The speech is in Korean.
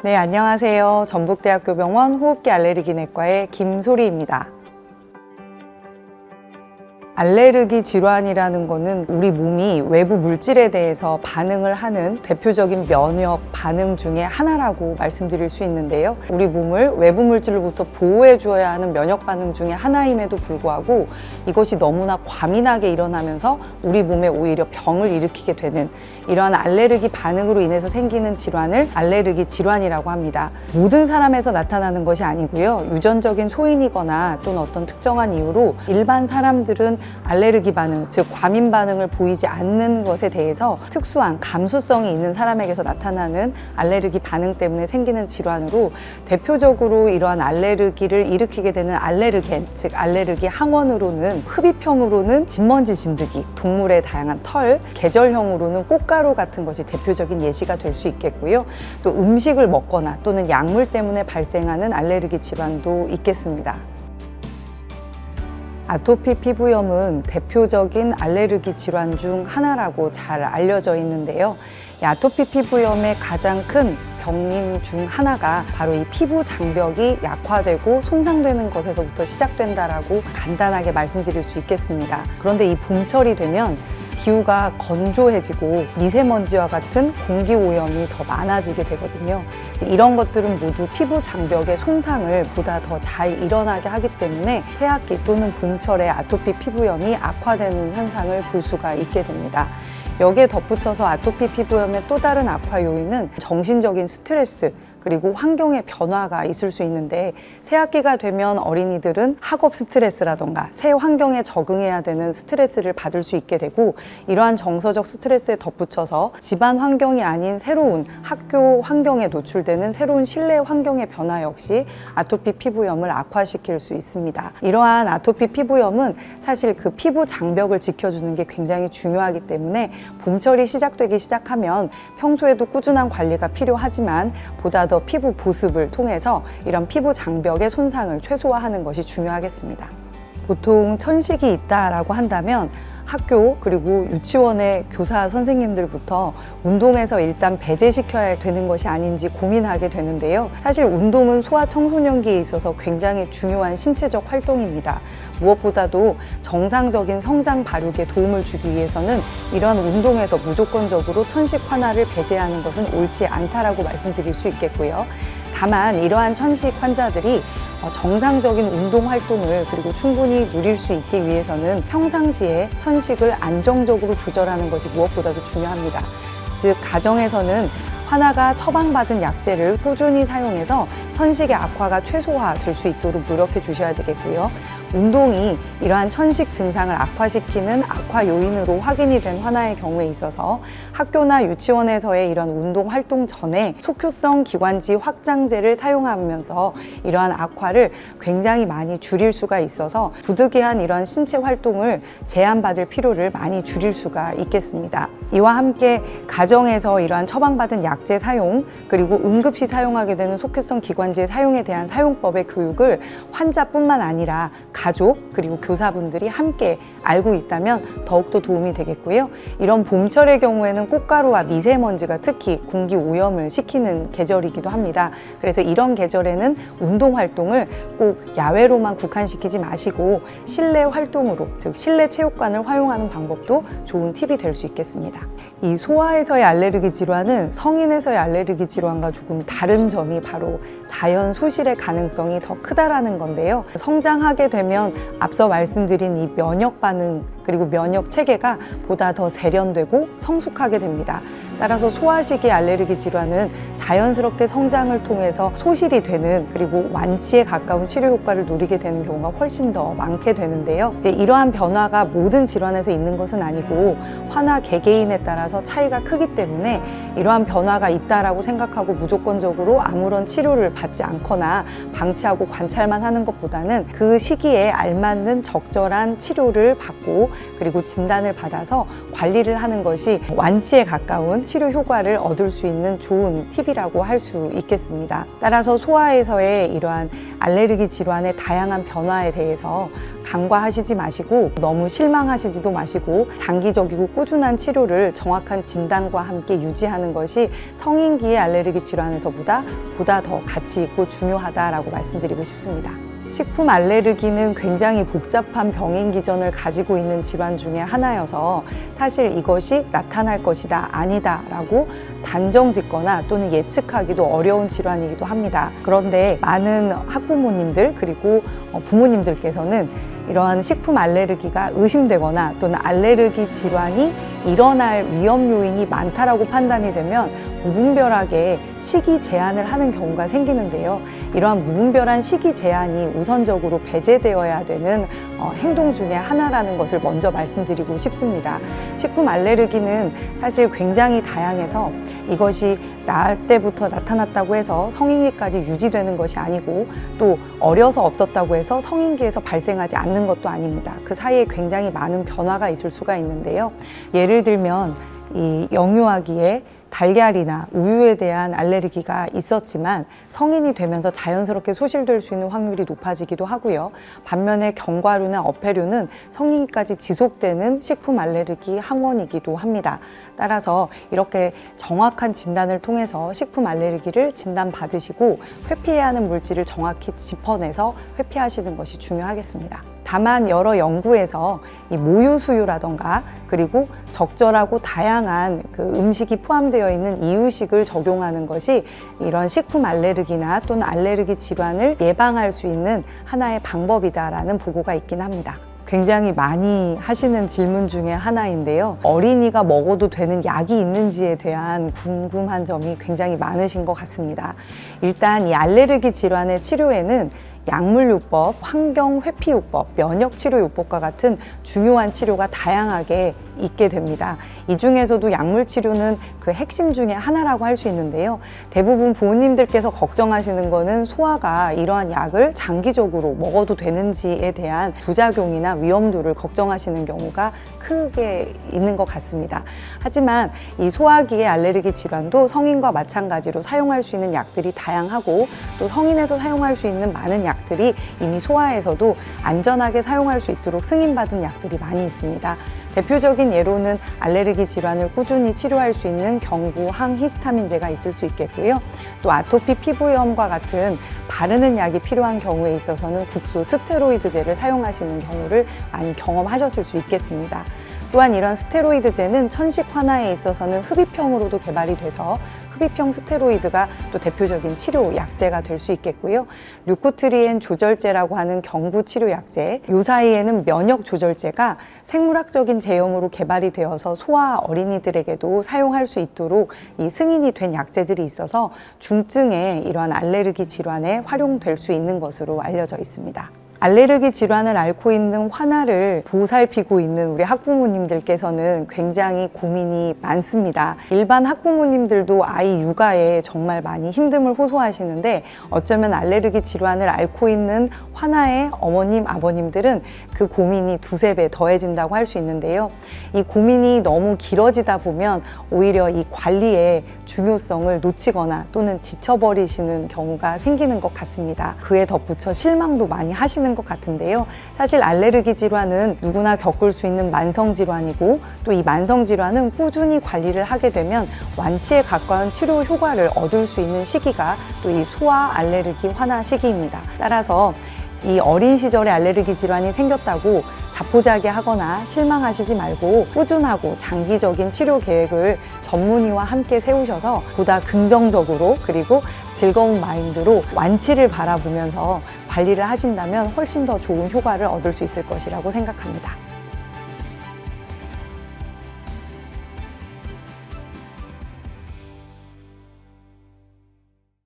네, 안녕하세요. 전북대학교병원 호흡기 알레르기 내과의 김소리입니다. 알레르기 질환이라는 것은 우리 몸이 외부 물질에 대해서 반응을 하는 대표적인 면역 반응 중에 하나라고 말씀드릴 수 있는데요. 우리 몸을 외부 물질로부터 보호해 주어야 하는 면역 반응 중에 하나임에도 불구하고 이것이 너무나 과민하게 일어나면서 우리 몸에 오히려 병을 일으키게 되는 이러한 알레르기 반응으로 인해서 생기는 질환을 알레르기 질환이라고 합니다. 모든 사람에서 나타나는 것이 아니고요. 유전적인 소인이거나 또는 어떤 특정한 이유로 일반 사람들은 알레르기 반응, 즉 과민 반응을 보이지 않는 것에 대해서 특수한 감수성이 있는 사람에게서 나타나는 알레르기 반응 때문에 생기는 질환으로 대표적으로 이러한 알레르기를 일으키게 되는 알레르겐, 즉 알레르기 항원으로는 흡입형으로는 진먼지 진드기, 동물의 다양한 털, 계절형으로는 꽃가루 같은 것이 대표적인 예시가 될 수 있겠고요. 또 음식을 먹거나 또는 약물 때문에 발생하는 알레르기 질환도 있겠습니다. 아토피 피부염은 대표적인 알레르기 질환 중 하나라고 잘 알려져 있는데요. 이 아토피 피부염의 가장 큰 병인 중 하나가 바로 이 피부 장벽이 약화되고 손상되는 것에서부터 시작된다라고 간단하게 말씀드릴 수 있겠습니다. 그런데 이 봄철이 되면 기후가 건조해지고 미세먼지와 같은 공기 오염이 더 많아지게 되거든요. 이런 것들은 모두 피부 장벽의 손상을 보다 더 잘 일어나게 하기 때문에 새학기 또는 봄철에 아토피 피부염이 악화되는 현상을 볼 수가 있게 됩니다. 여기에 덧붙여서 아토피 피부염의 또 다른 악화 요인은 정신적인 스트레스 그리고 환경의 변화가 있을 수 있는데 새학기가 되면 어린이들은 학업 스트레스라던가 새 환경에 적응해야 되는 스트레스를 받을 수 있게 되고 이러한 정서적 스트레스에 덧붙여서 집안 환경이 아닌 새로운 학교 환경에 노출되는 새로운 실내 환경의 변화 역시 아토피 피부염을 악화시킬 수 있습니다. 이러한 아토피 피부염은 사실 그 피부 장벽을 지켜주는 게 굉장히 중요하기 때문에 봄철이 시작되기 시작하면 평소에도 꾸준한 관리가 필요하지만 보다 더 피부 보습을 통해서 이런 피부 장벽의 손상을 최소화하는 것이 중요하겠습니다. 보통 천식이 있다라고 한다면 학교 그리고 유치원의 교사 선생님들부터 운동에서 일단 배제시켜야 되는 것이 아닌지 고민하게 되는데요. 사실 운동은 소아 청소년기에 있어서 굉장히 중요한 신체적 활동입니다. 무엇보다도 정상적인 성장 발육에 도움을 주기 위해서는 이런 운동에서 무조건적으로 천식 환아를 배제하는 것은 옳지 않다라고 말씀드릴 수 있겠고요. 다만 이러한 천식 환자들이 정상적인 운동 활동을 그리고 충분히 누릴 수 있기 위해서는 평상시에 천식을 안정적으로 조절하는 것이 무엇보다도 중요합니다. 즉 가정에서는 환아가 처방받은 약제를 꾸준히 사용해서 천식의 악화가 최소화될 수 있도록 노력해 주셔야 되겠고요. 운동이 이러한 천식 증상을 악화시키는 악화 요인으로 확인이 된 환아의 경우에 있어서 학교나 유치원에서의 이런 운동 활동 전에 속효성 기관지 확장제를 사용하면서 이러한 악화를 굉장히 많이 줄일 수가 있어서 부득이한 이런 신체 활동을 제한받을 필요를 많이 줄일 수가 있겠습니다. 이와 함께 가정에서 이러한 처방받은 약제 사용 그리고 응급시 사용하게 되는 속효성 기관지의 사용에 대한 사용법의 교육을 환자뿐만 아니라 가족 그리고 교사분들이 함께 알고 있다면 더욱더 도움이 되겠고요. 이런 봄철의 경우에는 꽃가루와 미세먼지가 특히 공기 오염을 시키는 계절이기도 합니다. 그래서 이런 계절에는 운동 활동을 꼭 야외로만 국한시키지 마시고 실내 활동으로, 즉 실내 체육관을 활용하는 방법도 좋은 팁이 될 수 있겠습니다. 이 소아에서의 알레르기 질환은 성인에서의 알레르기 질환과 조금 다른 점이 바로 자연 소실의 가능성이 더 크다라는 건데요. 성장하게 되면 앞서 말씀드린 이 면역 반응 그리고 면역 체계가 보다 더 세련되고 성숙하게 됩니다. 따라서 소아시기 알레르기 질환은 자연스럽게 성장을 통해서 소실이 되는 그리고 완치에 가까운 치료 효과를 누리게 되는 경우가 훨씬 더 많게 되는데요. 이러한 변화가 모든 질환에서 있는 것은 아니고 환아 개개인에 따라서 차이가 크기 때문에 이러한 변화가 있다라고 생각하고 무조건적으로 아무런 치료를 받지 않거나 방치하고 관찰만 하는 것보다는 그 시기에 알맞는 적절한 치료를 받고 그리고 진단을 받아서 관리를 하는 것이 완치에 가까운 치료 효과를 얻을 수 있는 좋은 팁이라고 할 수 있겠습니다. 따라서 소아에서의 이러한 알레르기 질환의 다양한 변화에 대해서 간과하시지 마시고 너무 실망하시지도 마시고 장기적이고 꾸준한 치료를 정확한 진단과 함께 유지하는 것이 성인기의 알레르기 질환에서보다 더 가치 있고 중요하다라고 말씀드리고 싶습니다. 식품 알레르기는 굉장히 복잡한 병행 기전을 가지고 있는 질환 중에 하나여서 사실 이것이 나타날 것이다, 아니다 라고 단정 짓거나 또는 예측하기도 어려운 질환이기도 합니다. 그런데 많은 학부모님들 그리고 부모님들께서는 이러한 식품 알레르기가 의심되거나 또는 알레르기 질환이 일어날 위험 요인이 많다라고 판단이 되면 무분별하게 식이 제한을 하는 경우가 생기는데요. 이러한 무분별한 식이 제한이 우선적으로 배제되어야 되는 행동 중에 하나라는 것을 먼저 말씀드리고 싶습니다. 식품 알레르기는 사실 굉장히 다양해서 이것이 나을 때부터 나타났다고 해서 성인기까지 유지되는 것이 아니고 또 어려서 없었다고 해서 성인기에서 발생하지 않는 것도 아닙니다. 그 사이에 굉장히 많은 변화가 있을 수가 있는데요. 예를 들면 이 영유아기에 달걀이나 우유에 대한 알레르기가 있었지만 성인이 되면서 자연스럽게 소실될 수 있는 확률이 높아지기도 하고요. 반면에 견과류나 어패류는 성인기까지 지속되는 식품 알레르기 항원이기도 합니다. 따라서 이렇게 정확한 진단을 통해서 식품 알레르기를 진단받으시고 회피해야 하는 물질을 정확히 짚어내서 회피하시는 것이 중요하겠습니다. 다만 여러 연구에서 이 모유수유라던가 그리고 적절하고 다양한 그 음식이 포함되어 있는 이유식을 적용하는 것이 이런 식품 알레르기나 또는 알레르기 질환을 예방할 수 있는 하나의 방법이다라는 보고가 있긴 합니다. 굉장히 많이 하시는 질문 중에 하나인데요. 어린이가 먹어도 되는 약이 있는지에 대한 궁금한 점이 굉장히 많으신 것 같습니다. 일단 이 알레르기 질환의 치료에는 약물요법, 환경회피요법, 면역치료요법과 같은 중요한 치료가 다양하게 있게 됩니다. 이 중에서도 약물치료는 그 핵심 중에 하나라고 할 수 있는데요. 대부분 부모님들께서 걱정하시는 거는 소아가 이러한 약을 장기적으로 먹어도 되는지에 대한 부작용이나 위험도를 걱정하시는 경우가 크게 있는 것 같습니다. 하지만 이 소아기의 알레르기 질환도 성인과 마찬가지로 사용할 수 있는 약들이 다양하고 또 성인에서 사용할 수 있는 많은 약들이 이미 소아에서도 안전하게 사용할 수 있도록 승인받은 약들이 많이 있습니다. 대표적인 예로는 알레르기 질환을 꾸준히 치료할 수 있는 경구 항히스타민제가 있을 수 있겠고요. 또 아토피 피부염과 같은 바르는 약이 필요한 경우에 있어서는 국소 스테로이드제를 사용하시는 경우를 많이 경험하셨을 수 있겠습니다. 또한 이런 스테로이드제는 천식 환아에 있어서는 흡입형으로도 개발이 돼서 흡입형 스테로이드가 또 대표적인 치료 약제가 될 수 있겠고요. 류코트리엔 조절제라고 하는 경구 치료 약제, 요 사이에는 면역 조절제가 생물학적인 제형으로 개발이 되어서 소아 어린이들에게도 사용할 수 있도록 이 승인이 된 약제들이 있어서 중증의 이러한 알레르기 질환에 활용될 수 있는 것으로 알려져 있습니다. 알레르기 질환을 앓고 있는 환아를 보살피고 있는 우리 학부모님들께서는 굉장히 고민이 많습니다. 일반 학부모님들도 아이 육아에 정말 많이 힘듦을 호소하시는데 어쩌면 알레르기 질환을 앓고 있는 환아의 어머님, 아버님들은 그 고민이 두세 배 더해진다고 할 수 있는데요. 이 고민이 너무 길어지다 보면 오히려 이 관리의 중요성을 놓치거나 또는 지쳐버리시는 경우가 생기는 것 같습니다. 그에 덧붙여 실망도 많이 하시는 것 같은데요. 사실 알레르기 질환은 누구나 겪을 수 있는 만성 질환이고 또 이 만성 질환은 꾸준히 관리를 하게 되면 완치에 가까운 치료 효과를 얻을 수 있는 시기가 또 이 소아 알레르기 환아 시기입니다. 따라서 이 어린 시절에 알레르기 질환이 생겼다고 자포자기하거나 실망하시지 말고 꾸준하고 장기적인 치료 계획을 전문의와 함께 세우셔서 보다 긍정적으로 그리고 즐거운 마인드로 완치를 바라보면서 관리를 하신다면 훨씬 더 좋은 효과를 얻을 수 있을 것이라고 생각합니다.